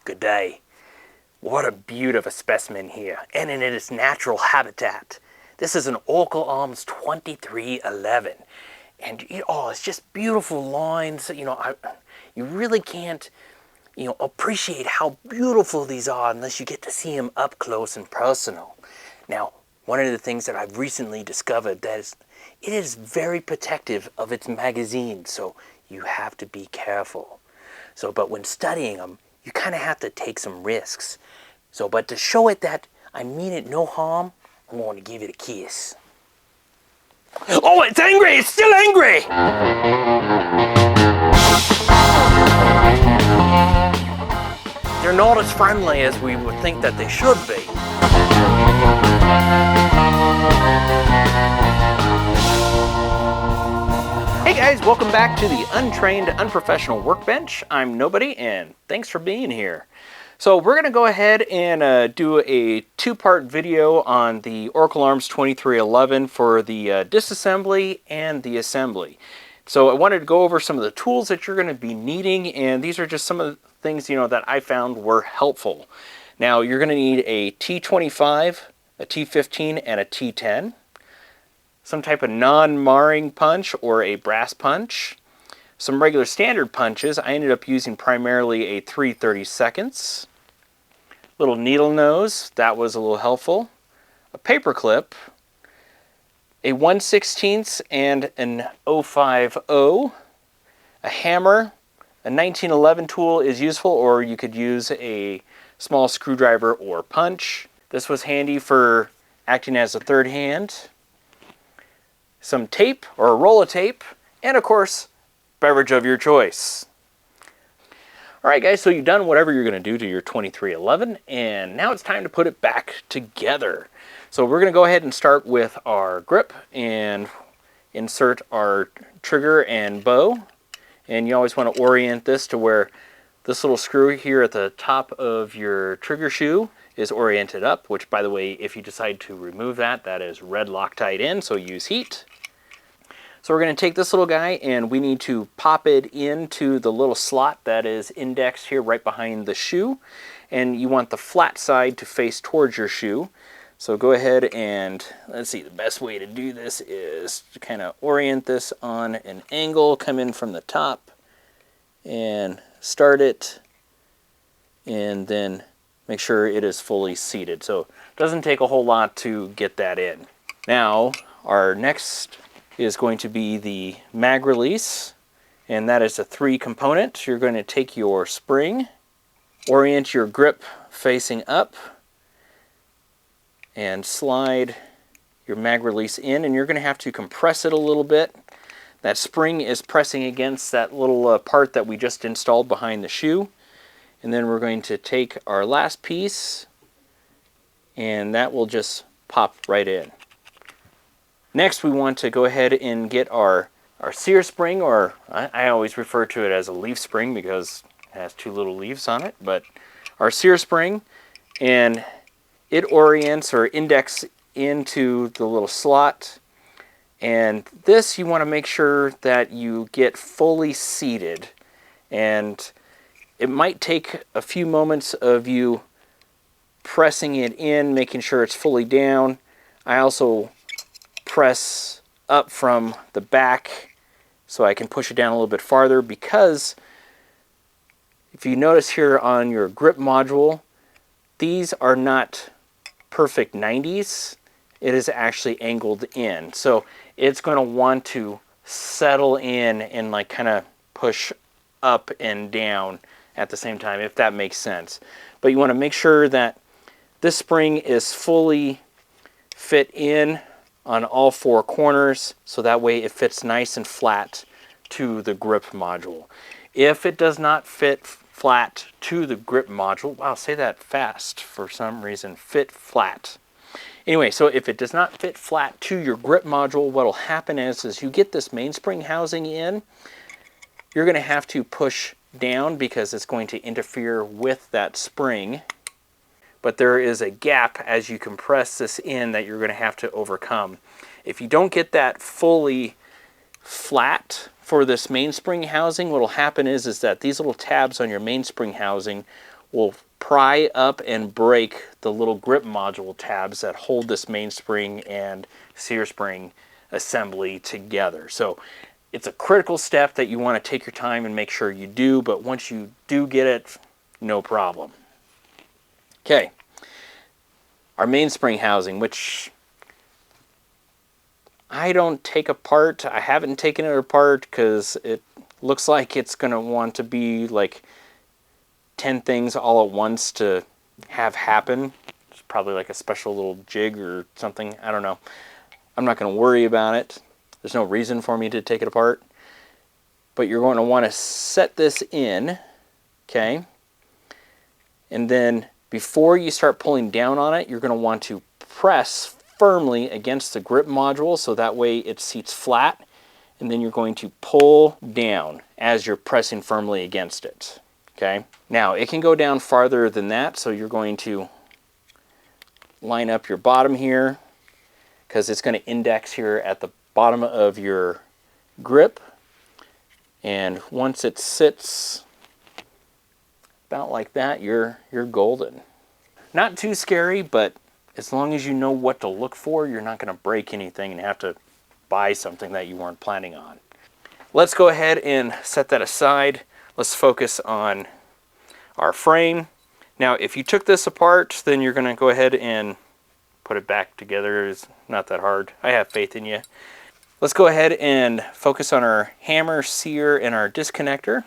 Good day. What a beaut of a specimen here, and in its natural habitat. This is an Oracle Arms 2311, and it's just beautiful lines. You really can't, appreciate how beautiful these are unless you get to see them up close and personal. Now, one of the things that I've recently discovered that is, it is very protective of its magazine, so you have to be careful. But when studying them, you kind of have to take some risks. But to show it that I mean it no harm, I'm going to give it a kiss. Oh, it's angry! It's still angry! They're not as friendly as we would think that they should be. Hey guys, welcome back to the Untrained Unprofessional Workbench. I'm Nobody, and thanks for being here. So we're going to go ahead and do a two-part video on the Oracle Arms 2311 for the disassembly and the assembly. So I wanted to go over some of the tools that you're going to be needing, and these are just some of the things that I found were helpful. Now you're going to need a T25, a T15, and a T10. Some type of non-marring punch or a brass punch. Some regular standard punches. I ended up using primarily a 3/32. Little needle nose, that was a little helpful. A paper clip, a 1/16 and an 050. A hammer, a 1911 tool is useful, or you could use a small screwdriver or punch. This was handy for acting as a third hand. Some tape or a roll of tape, and of course, beverage of your choice. Alright guys, so you've done whatever you're going to do to your 2311, and now it's time to put it back together. So we're going to go ahead and start with our grip and insert our trigger and bow. And you always want to orient this to where this little screw here at the top of your trigger shoe is oriented up, which by the way, if you decide to remove that, that is red Loctite in, so use heat. So we're going to take this little guy and we need to pop it into the little slot that is indexed here right behind the shoe. And you want the flat side to face towards your shoe. So go ahead and, let's see, the best way to do this is to kind of orient this on an angle, come in from the top and start it, and then make sure it is fully seated. So it doesn't take a whole lot to get that in. Now, our next is going to be the mag release, and that is a 3-component. You're going to take your spring, orient your grip facing up, and slide your mag release in, and you're going to have to compress it a little bit. That spring is pressing against that little part that we just installed behind the shoe. And then we're going to take our last piece, and that will just pop right in. Next, we want to go ahead and get our Sear spring, or I always refer to it as a leaf spring because it has 2 little leaves on it, but our Sear spring, and it orients or indexes into the little slot. And this, you want to make sure that you get fully seated, and it might take a few moments of you pressing it in, making sure it's fully down. I also press up from the back so I can push it down a little bit farther, because if you notice here on your grip module, these are not perfect 90s. It is actually angled in. So it's going to want to settle in and like kind of push up and down at the same time, if that makes sense. But you want to make sure that this spring is fully fit in on all 4 corners, so that way it fits nice and flat to the grip module. If it does not fit flat to the grip module, wow, say that fast for some reason, fit flat. Anyway, so if it does not fit flat to your grip module, what will happen is you get this mainspring housing in, you're going to have to push down because it's going to interfere with that spring. But there is a gap as you compress this in that you're going to have to overcome. If you don't get that fully flat for this mainspring housing, what will happen is that these little tabs on your mainspring housing will pry up and break the little grip module tabs that hold this mainspring and Sear spring assembly together. So it's a critical step that you want to take your time and make sure you do, but once you do get it, no problem. Okay, our mainspring housing, which I don't take apart. I haven't taken it apart because it looks like it's going to want to be like 10 things all at once to have happen. It's probably like a special little jig or something. I don't know. I'm not going to worry about it. There's no reason for me to take it apart. But you're going to want to set this in, okay? And then before you start pulling down on it, you're going to want to press firmly against the grip module so that way it seats flat, and then you're going to pull down as you're pressing firmly against it. Okay, now it can go down farther than that, so you're going to line up your bottom here because it's going to index here at the bottom of your grip, and once it sits about like that, you're golden. Not too scary, but as long as you know what to look for, you're not going to break anything and have to buy something that you weren't planning on. Let's go ahead and set that aside. Let's focus on our frame. Now, if you took this apart, then you're going to go ahead and put it back together. It's not that hard. I have faith in you. Let's go ahead and focus on our hammer, sear, and our disconnector.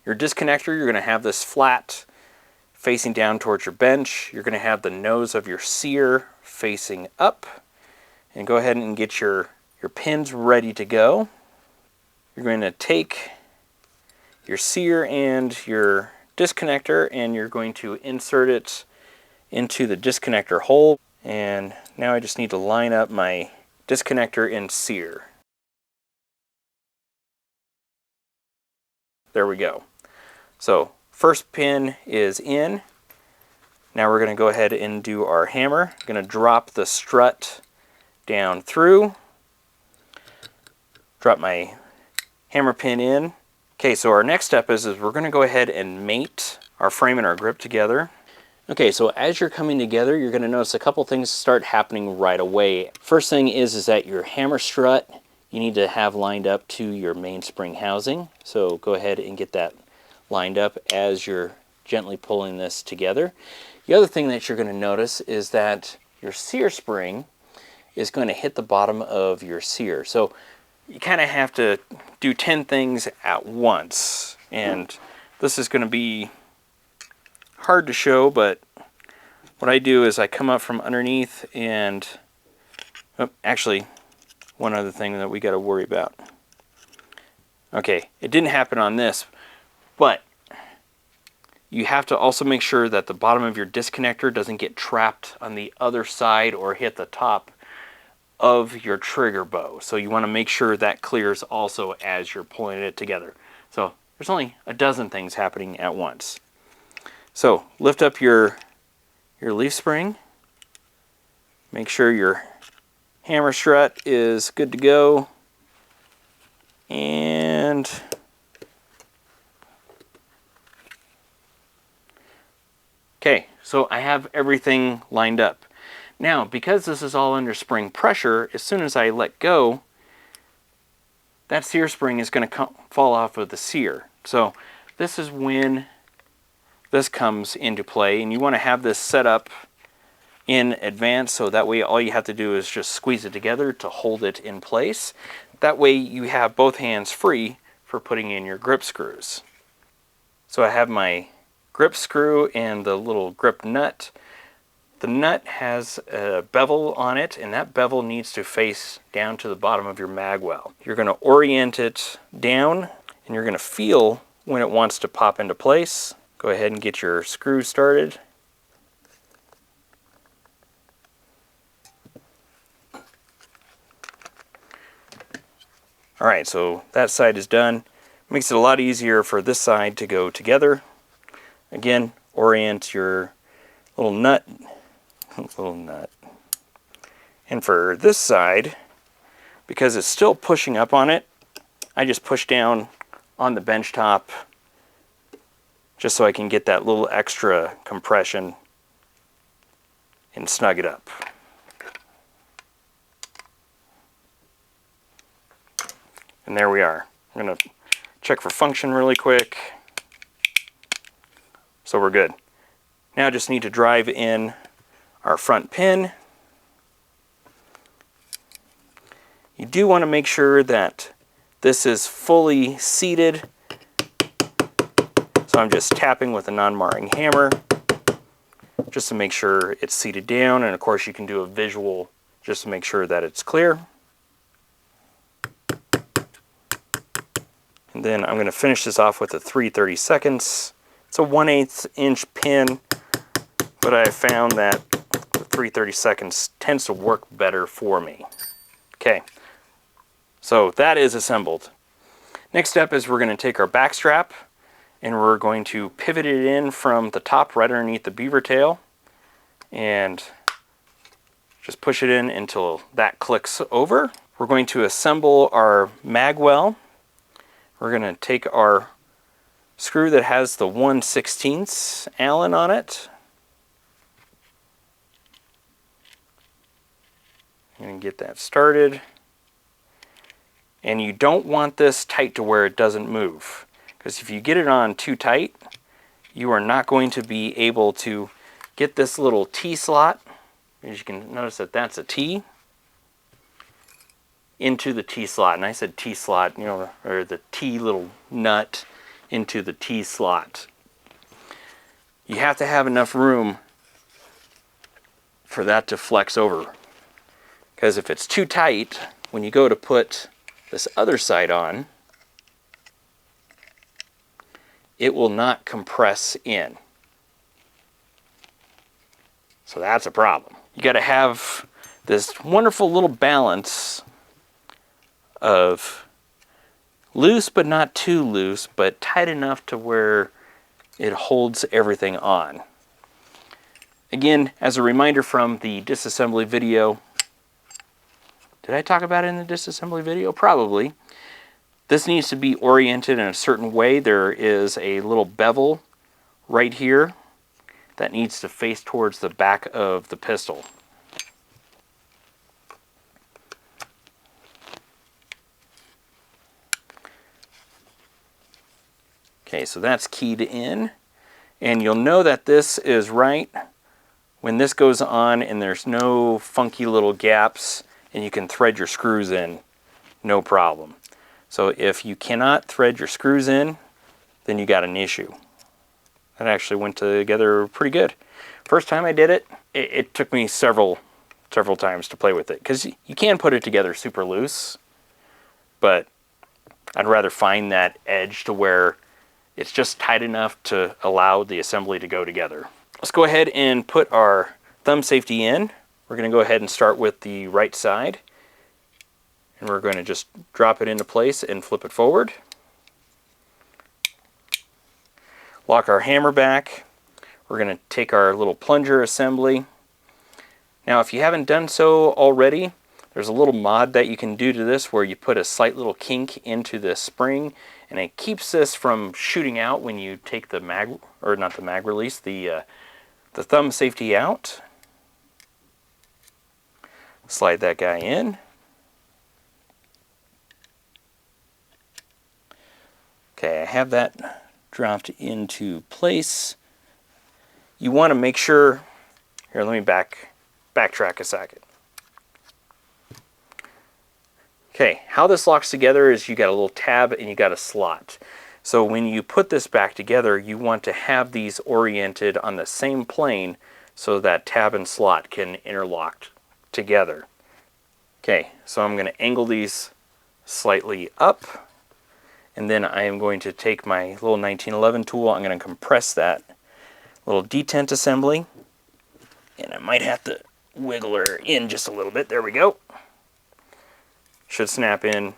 Your disconnector, you're going to have this flat facing down towards your bench. You're going to have the nose of your sear facing up. And go ahead and get your pins ready to go. You're going to take your sear and your disconnector and you're going to insert it into the disconnector hole. And now I just need to line up my disconnector and sear. There we go. So first pin is in. Now we're going to go ahead and do our hammer. I'm going to drop the strut down through. Drop my hammer pin in. Okay, so our next step is we're going to go ahead and mate our frame and our grip together. Okay, so as you're coming together, you're going to notice a couple things start happening right away. First thing is that your hammer strut you need to have lined up to your mainspring housing. So go ahead and get that lined up as you're gently pulling this together. The other thing that you're going to notice is that your sear spring is going to hit the bottom of your sear. So you kind of have to do 10 things at once. And this is going to be hard to show, but what I do is I come up from underneath and actually one other thing that we got to worry about. Okay, it didn't happen on this, but you have to also make sure that the bottom of your disconnector doesn't get trapped on the other side or hit the top of your trigger bow. So you want to make sure that clears also as you're pulling it together. So there's only a dozen things happening at once. So lift up your leaf spring. Make sure your hammer strut is good to go. And okay, so I have everything lined up. Now, because this is all under spring pressure, as soon as I let go, that sear spring is going to fall off of the sear. So this is when this comes into play, and you want to have this set up in advance so that way all you have to do is just squeeze it together to hold it in place. That way you have both hands free for putting in your grip screws. So I have my grip screw and the little grip nut. The nut has a bevel on it, and that bevel needs to face down to the bottom of your magwell. You're going to orient it down, and you're going to feel when it wants to pop into place. Go ahead and get your screw started. Alright, so that side is done. Makes it a lot easier for this side to go together. Again, orient your little nut. And for this side, because it's still pushing up on it, I just push down on the bench top just so I can get that little extra compression and snug it up. And there we are. I'm going to check for function really quick. So we're good. Now I just need to drive in our front pin. You do want to make sure that this is fully seated. So I'm just tapping with a non-marring hammer just to make sure it's seated down, and of course you can do a visual just to make sure that it's clear. And then I'm going to finish this off with a 3/32. It's a 1/8 inch pin, but I found that the 3/32 tends to work better for me. Okay, so that is assembled. Next step is we're going to take our back strap and we're going to pivot it in from the top right underneath the beaver tail and just push it in until that clicks over. We're going to assemble our magwell. We're going to take our screw that has the 1/16 Allen on it. I'm going to get that started. And you don't want this tight to where it doesn't move, because if you get it on too tight, you are not going to be able to get this little T slot, as you can notice that that's a T, into the T slot. And I said T slot, you know, or the T little nut into the T slot. You have to have enough room for that to flex over, because if it's too tight, when you go to put this other side on, it will not compress in. So that's a problem. You got to have this wonderful little balance of loose but not too loose, but tight enough to where it holds everything on. Again, as a reminder from the disassembly video, did I talk about it in the disassembly video? Probably. This needs to be oriented in a certain way. There is a little bevel right here that needs to face towards the back of the pistol. Okay, so that's keyed in, and you'll know that this is right when this goes on and there's no funky little gaps and you can thread your screws in, no problem. So if you cannot thread your screws in, then you got an issue. That actually went together pretty good. First time I did it, it took me several times to play with it, because you can put it together super loose, but I'd rather find that edge to where it's just tight enough to allow the assembly to go together. Let's go ahead and put our thumb safety in. We're going to go ahead and start with the right side, and we're going to just drop it into place and flip it forward. Lock our hammer back. We're going to take our little plunger assembly. Now if you haven't done so already, there's a little mod that you can do to this where you put a slight little kink into the spring, and it keeps this from shooting out when you take the the thumb safety out. Slide that guy in. Okay, I have that dropped into place. You want to make sure, here, let me backtrack a second. Okay, how this locks together is you got a little tab and you got a slot. So when you put this back together, you want to have these oriented on the same plane so that tab and slot can interlock together. Okay, so I'm going to angle these slightly up, and then I am going to take my little 1911 tool. I'm going to compress that little detent assembly, and I might have to wiggle her in just a little bit. There we go. Should snap in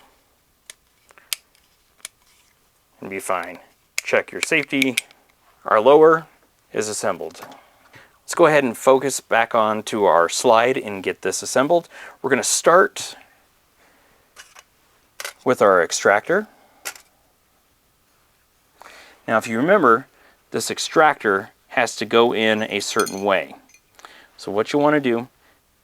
and be fine. Check your safety. Our lower is assembled. Let's go ahead and focus back on to our slide and get this assembled. We're going to start with our extractor. Now if you remember, this extractor has to go in a certain way. So what you want to do,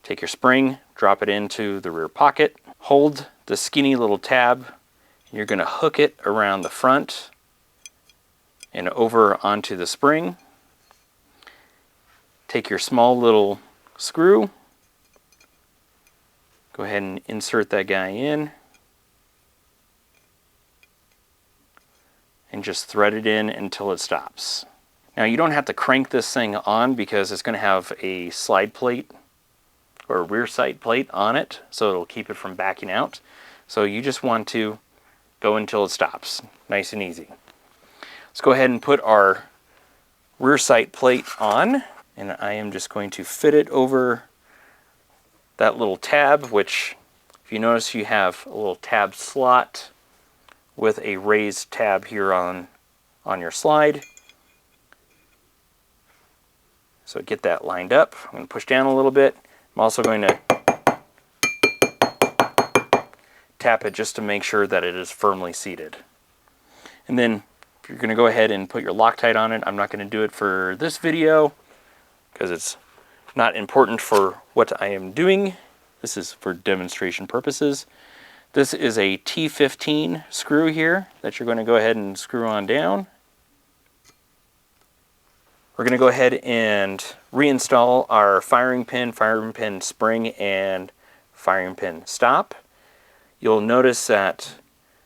take your spring, drop it into the rear pocket, hold the skinny little tab, and you're going to hook it around the front and over onto the spring. Take your small little screw, go ahead and insert that guy in, and just thread it in until it stops. Now you don't have to crank this thing on because it's going to have a slide plate or a rear sight plate on it, so it'll keep it from backing out. So you just want to go until it stops. Nice and easy. Let's go ahead and put our rear sight plate on, and I am just going to fit it over that little tab, which if you notice you have a little tab slot with a raised tab here on your slide. So get that lined up. I'm going to push down a little bit. I'm also going to tap it just to make sure that it is firmly seated. And then you're going to go ahead and put your Loctite on it. I'm not going to do it for this video because it's not important for what I am doing. This is for demonstration purposes. This is a T15 screw here that you're going to go ahead and screw on down. We're going to go ahead and reinstall our firing pin spring, and firing pin stop. You'll notice that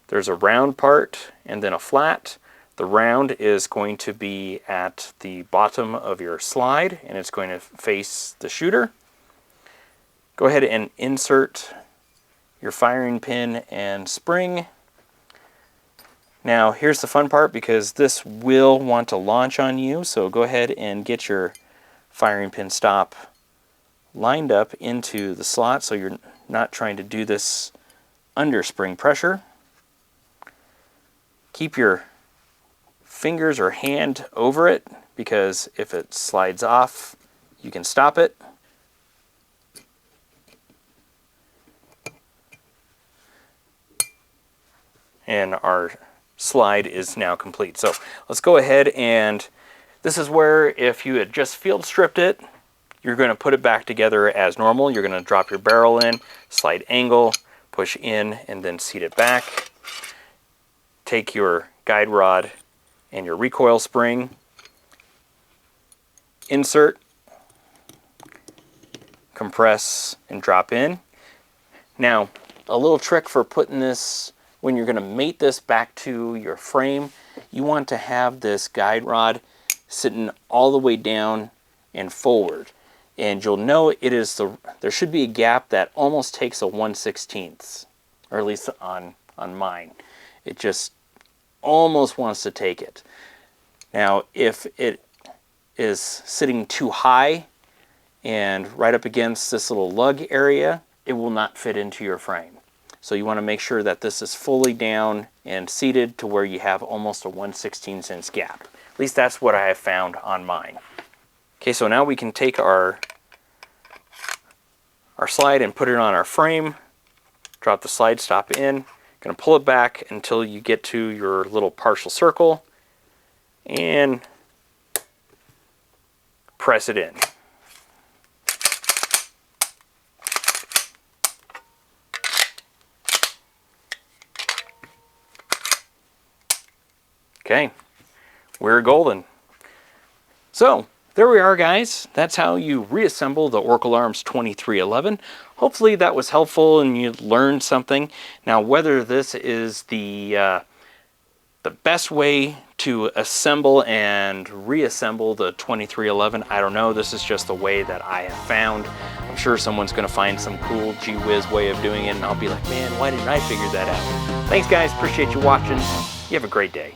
there's a round part and then a flat. The round is going to be at the bottom of your slide and it's going to face the shooter. Go ahead and insert your firing pin and spring. Now here's the fun part, because this will want to launch on you, so go ahead and get your firing pin stop lined up into the slot so you're not trying to do this under spring pressure. Keep your fingers or hand over it, because if it slides off you can stop it. And our slide is now complete. So let's go ahead, and this is where if you had just field stripped it, you're going to put it back together as normal. You're going to drop your barrel in, slide angle, push in, and then seat it back. Take your guide rod and your recoil spring, insert, compress, and drop in. Now, a little trick for putting this, when you're going to mate this back to your frame, you want to have this guide rod sitting all the way down and forward. And you'll know there should be a gap that almost takes a 1/16, or at least on mine. It just almost wants to take it. Now, if it is sitting too high and right up against this little lug area, it will not fit into your frame. So you want to make sure that this is fully down and seated to where you have almost a 1/16 gap. At least that's what I have found on mine. Okay, so now we can take our slide and put it on our frame. Drop the slide stop in. Going to pull it back until you get to your little partial circle and press it in. Okay, we're golden. So there we are, guys. That's how you reassemble the Oracle Arms 2311. Hopefully that was helpful and you learned something. Now, whether this is the best way to assemble and reassemble the 2311, I don't know. This is just the way that I have found. I'm sure someone's going to find some cool gee whiz way of doing it, and I'll be like, man, why didn't I figure that out? Thanks, guys. Appreciate you watching. You have a great day.